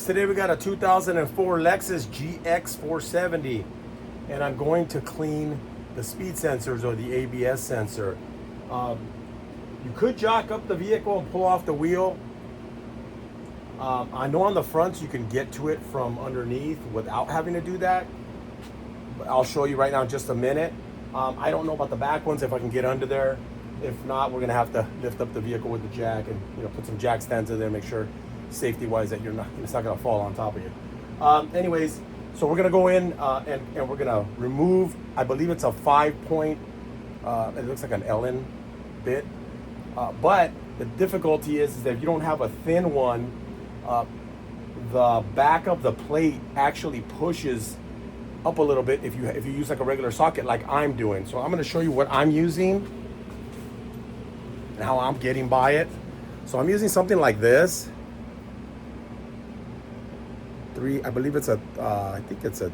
Today we got a 2004 Lexus GX470 and I'm going to clean the speed sensors or the ABS sensor. You could jack up the vehicle and pull off the wheel. I know on the fronts you can get to it from underneath without having to do that. But I'll show you right now in just a minute. I don't know about the back ones if I can get under there. If not, we're gonna have to lift up the vehicle with the jack and put some jack stands in there, make sure safety-wise that it's not gonna fall on top of you. Anyways, so we're gonna go in and we're gonna remove, I believe it's a 5-point, it looks like an Allen bit. But the difficulty is that if you don't have a thin one, the back of the plate actually pushes up a little bit if you use like a regular socket like I'm doing. So I'm gonna show you what I'm using and how I'm getting by it. So I'm using something like this. I believe it's I think it's a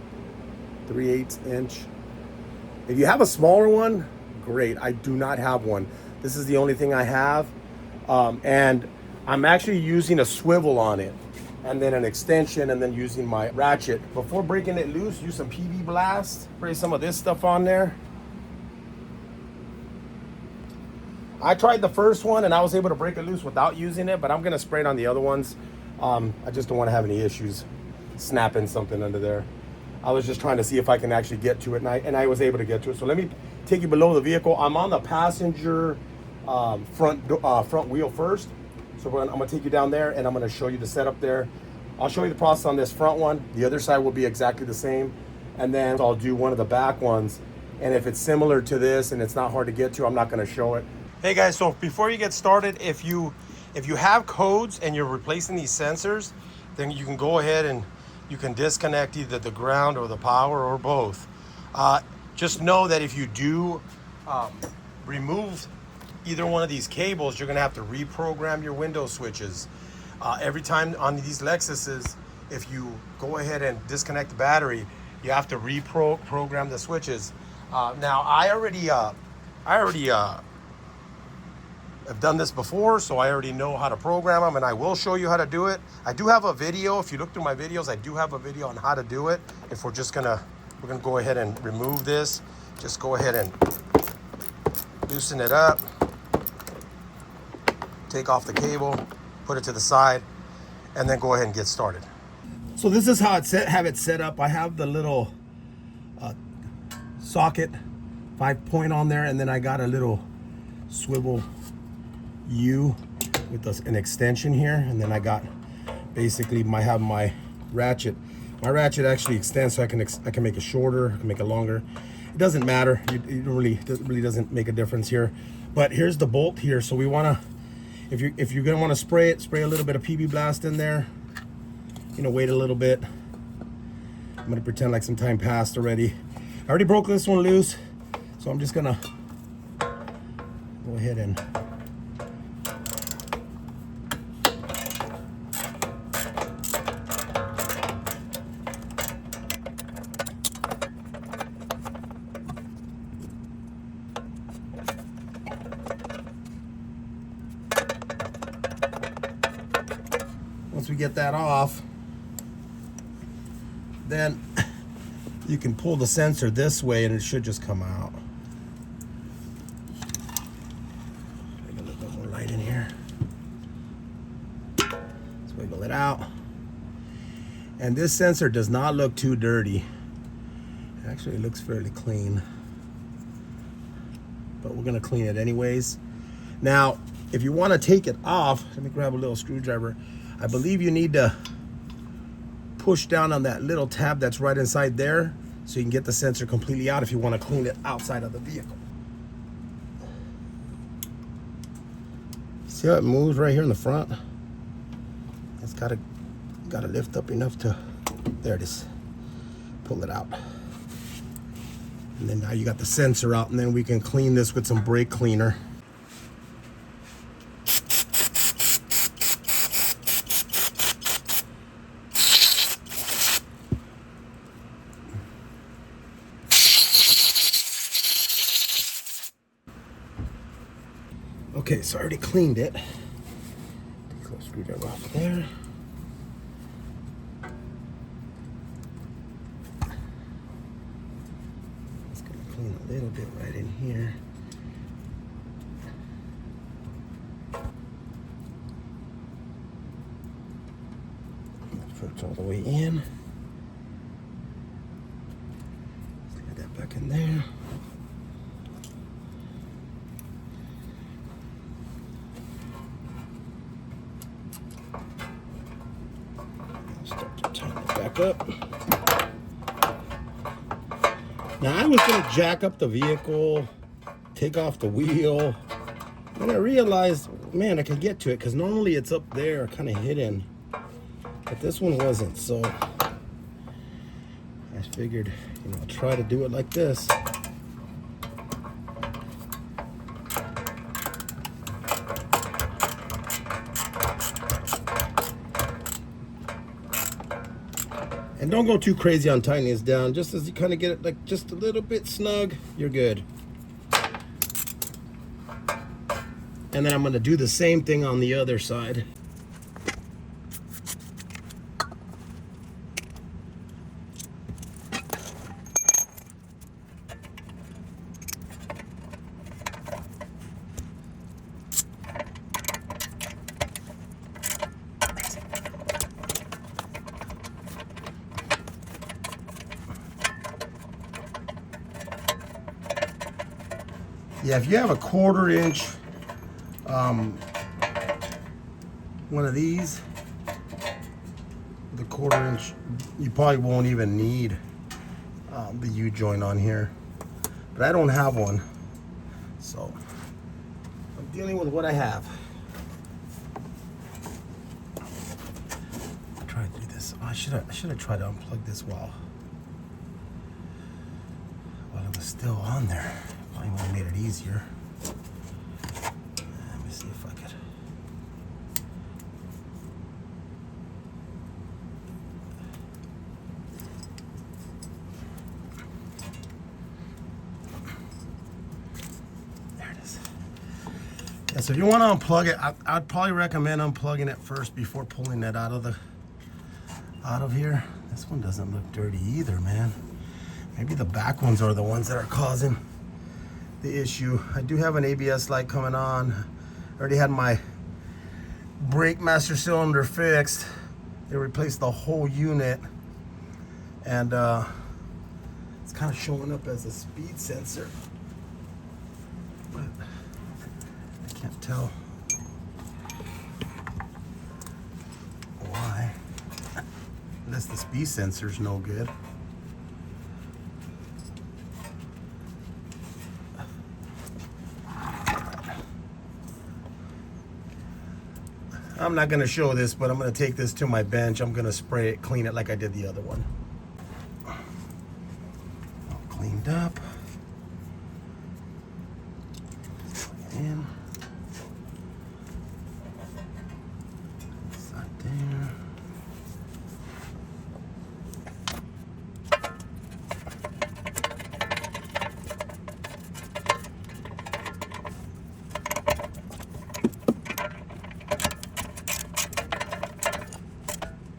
3/8 inch. If you have a smaller one, great. I do not have one. This is the only thing I have. And I'm actually using a swivel on it and then an extension and then using my ratchet. Before breaking it loose, use some PB Blast. Spray some of this stuff on there. I tried the first one and I was able to break it loose without using it, but I'm gonna spray it on the other ones. I just don't wanna have any issues snapping something under there. I was just trying to see if I can actually get to it, and I was able to get to it. So let me take you below the vehicle. I'm on the passenger front wheel first. So I'm gonna take you down there and I'm gonna show you the setup there. I'll show you the process on this front one. The other side will be exactly the same. And then I'll do one of the back ones. And if it's similar to this and it's not hard to get to, I'm not gonna show it. Hey guys, so before you get started, if you have codes and you're replacing these sensors, then you can go ahead and you can disconnect either the ground or the power or both. Just know that if you do remove either one of these cables, you're gonna have to reprogram your window switches. Every time on these Lexuses, if you go ahead and disconnect the battery, you have to reprogram the switches. Now I already have done this before, so I already know how to program them, and I will show you how to do it. I do have a video. If you look through my videos, I do have a video on how to do it. If we're gonna go ahead and remove this, just go ahead and loosen it up, take off the cable, put it to the side, and then go ahead and get started. So this is how have it set up. I have the little socket 5-point on there, and then I got a little swivel U with an extension here, and then I got basically have my ratchet. My ratchet actually extends, so I can make it shorter, I can make it longer. It doesn't matter. It really doesn't make a difference here. But here's the bolt here. So we wanna, if you're gonna want to spray a little bit of PB Blast in there. Wait a little bit. I'm gonna pretend like some time passed already. I already broke this one loose, so I'm just gonna go ahead and once we get that off, then you can pull the sensor this way and it should just come out. Make a little bit more light in here. Let's wiggle it out. And this sensor does not look too dirty. Actually, it looks fairly clean. But we're gonna clean it anyways. Now, if you wanna take it off, let me grab a little screwdriver. I believe you need to push down on that little tab that's right inside there so you can get the sensor completely out if you want to clean it outside of the vehicle. See how it moves right here in the front? It's gotta lift up enough to, there it is. Pull it out. And then now you got the sensor out, and then we can clean this with some brake cleaner. Okay, so I already cleaned it. Take a little screwdriver off there. little bit right in here. Put it all the way in. Slide that back in there. Start to tighten it back up. Now I was gonna jack up the vehicle, take off the wheel, and I realized, man, I can get to it because normally it's up there, kind of hidden. But this one wasn't, so I figured, I'll try to do it like this. And don't go too crazy on tightening this down. Just as you kind of get it like just a little bit snug, you're good. And then I'm gonna do the same thing on the other side. Yeah, if you have a 1/4 inch, one of these, the 1/4 inch, you probably won't even need the U-joint on here. But I don't have one, so I'm dealing with what I have. I'll try to do this. Oh, I should have tried to unplug this while it was still on there. Probably would have made it easier. Let me see if I could. There it is. Yeah, so if you want to unplug it, I'd probably recommend unplugging it first before pulling it out of here. This one doesn't look dirty either, man. Maybe the back ones are the ones that are causing the issue. I do have an ABS light coming on. I already had my brake master cylinder fixed. They replaced the whole unit, and it's kind of showing up as a speed sensor, but I can't tell why, unless the speed sensor's no good. I'm not going to show this, but I'm going to take this to my bench. I'm going to spray it, clean it like I did the other one. All cleaned up. In. Side there.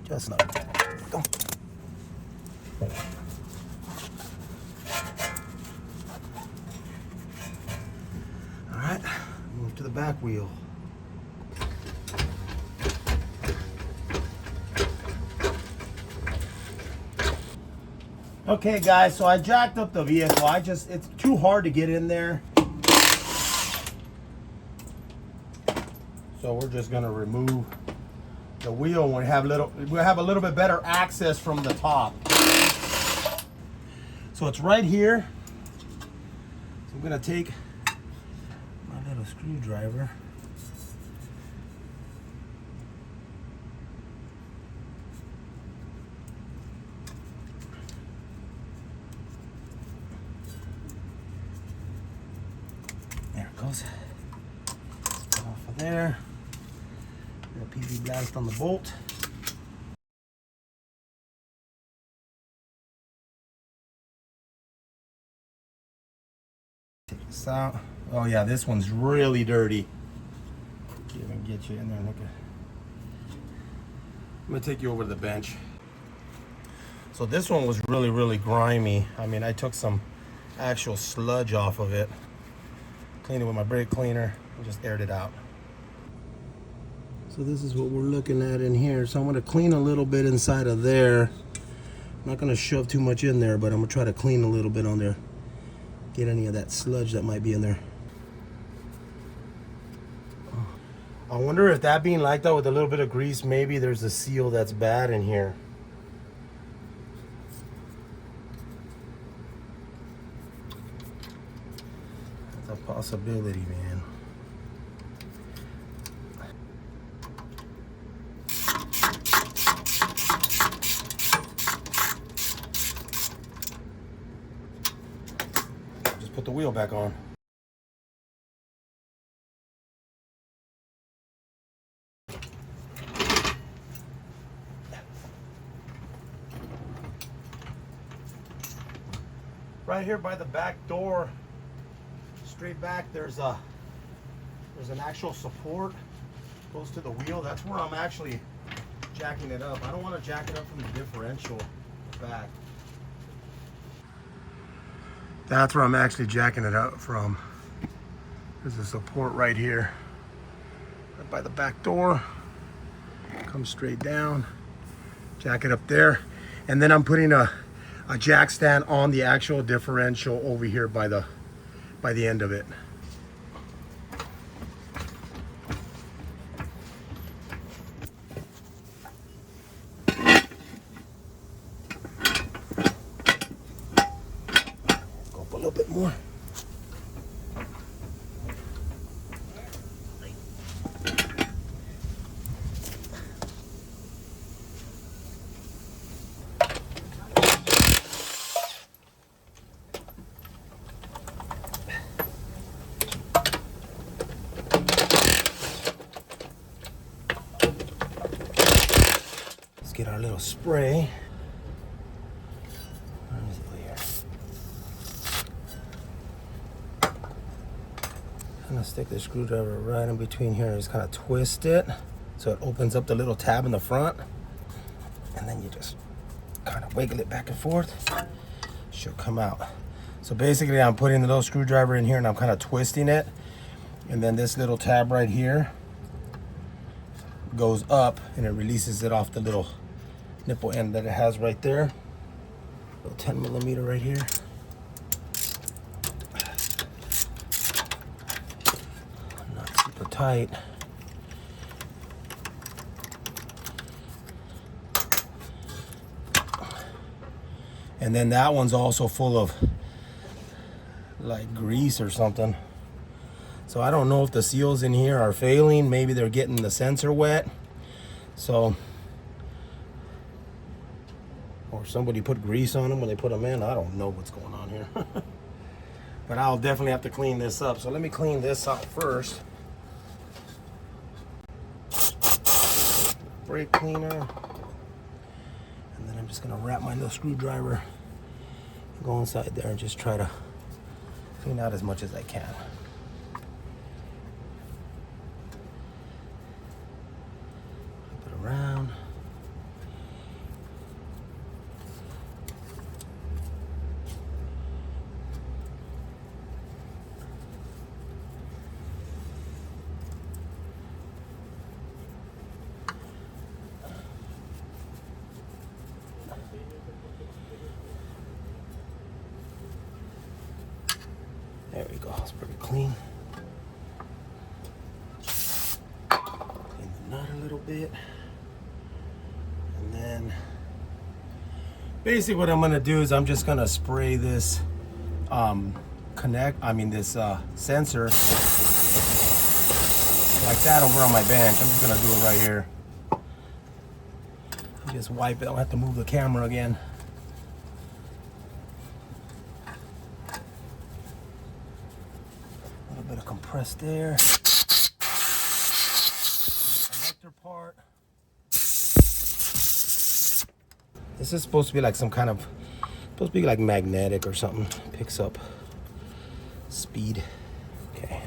Just not. Go. All right, move to the back wheel. Okay, guys, so I jacked up the vehicle. It's too hard to get in there. So we're just gonna remove the wheel, and we'll have a little bit better access from the top. So it's right here. So I'm gonna take my little screwdriver. There it goes. Off of there. A PV blast on the bolt. Take this out. Oh yeah, this one's really dirty. Can't even get you in there. Look at. I'm gonna take you over to the bench. So this one was really, really grimy. I mean, I took some actual sludge off of it. Cleaned it with my brake cleaner and just aired it out. So this is what we're looking at in here. So I'm gonna clean a little bit inside of there. I'm not gonna shove too much in there, but I'm gonna try to clean a little bit on there. Get any of that sludge that might be in there. I wonder if that being like that with a little bit of grease, maybe there's a seal that's bad in here. That's a possibility, man. Just put the wheel back on. Right here by the back door, straight back, there's an actual support goes to the wheel. That's where I'm actually jacking it up. I don't want to jack it up from the differential back. That's where I'm actually jacking it up from. There's a support right here, right by the back door. Comes straight down, jack it up there, and then I'm putting a jack stand on the actual differential over here by the end of it. Go up a little bit more. Get our little spray. Where is it here? I'm gonna stick the screwdriver right in between here and just kind of twist it so it opens up the little tab in the front, and then you just kind of wiggle it back and forth. Should come out. So basically I'm putting the little screwdriver in here and I'm kind of twisting it, and then this little tab right here goes up and it releases it off the little nipple end that it has right there. Little 10 millimeter right here. Not super tight. And then that one's also full of like grease or something. So I don't know if the seals in here are failing. Maybe they're getting the sensor wet. So, or somebody put grease on them when they put them in. I don't know what's going on here. But I'll definitely have to clean this up. So let me clean this up first. Brake cleaner. And then I'm just gonna wrap my little screwdriver and go inside there and just try to clean out as much as I can. Flip it around. There we go, it's pretty clean. Clean the nut a little bit. And then basically what I'm gonna do is I'm just gonna spray this this sensor like that over on my bench. I'm just gonna do it right here. Just wipe it, I don't have to move the camera again. A little bit of compressed air. Connector part. This is supposed to be like some kind of, supposed to be like magnetic or something. Picks up speed. Okay.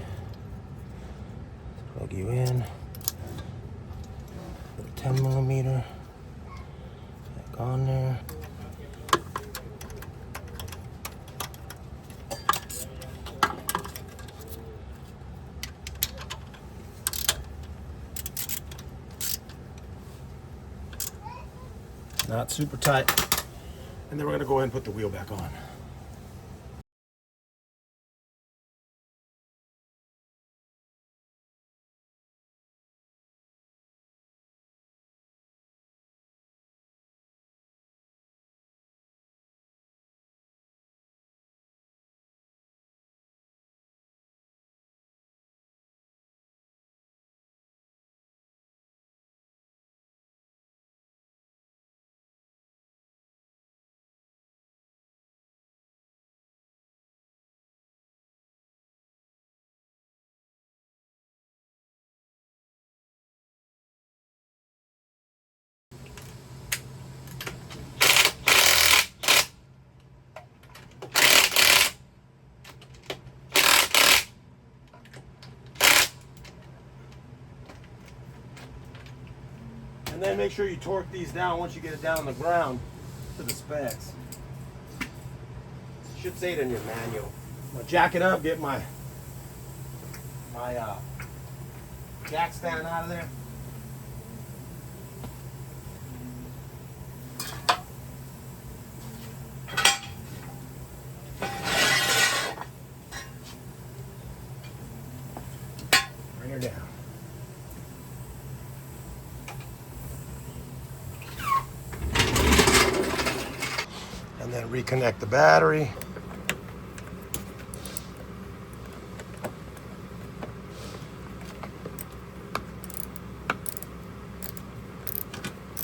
Plug you in. Little 10 millimeter. Back on there. Not super tight. And then we're gonna go ahead and put the wheel back on. And then make sure you torque these down once you get it down on the ground to the specs. It should say it in your manual. I'm gonna jack it up, get my jack stand out of there. Bring her down. And then reconnect the battery.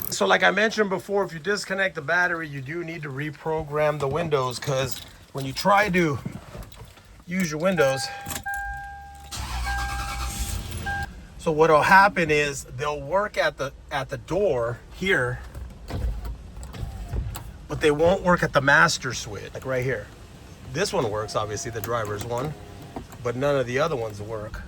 So like I mentioned before, if you disconnect the battery, you do need to reprogram the windows, because when you try to use your windows, so what'll happen is they'll work at the door here, but they won't work at the master switch, like right here. This one works, obviously, the driver's one, but none of the other ones work.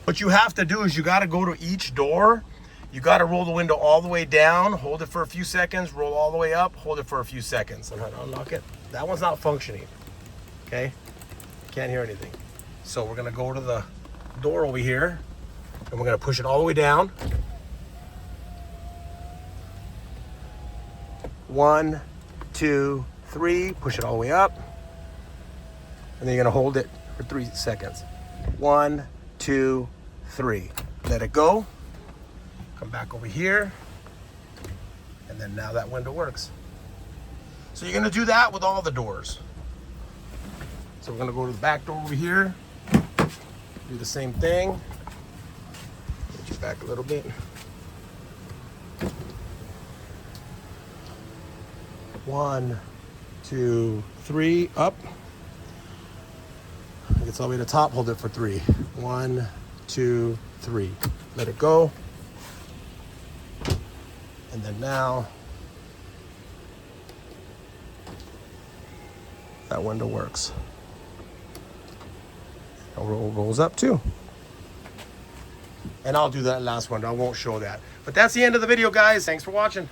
What you have to do is you got to go to each door. You got to roll the window all the way down, hold it for a few seconds, roll all the way up, hold it for a few seconds, and then unlock it. That one's not functioning, okay? Can't hear anything. So we're gonna go to the door over here, and we're gonna push it all the way down. 1, 2, 3, push it all the way up. And then you're gonna hold it for 3 seconds. 1, 2, 3. Let it go. Come back over here, and then now that window works. So you're gonna do that with all the doors. So we're gonna go to the back door over here, do the same thing. Get you back a little bit. 1, 2, 3, up. It gets all the way to the top, hold it for 3. 1, 2, 3. Let it go. And then now, that window works. It rolls up too. And I'll do that last one. I won't show that. But that's the end of the video, guys. Thanks for watching.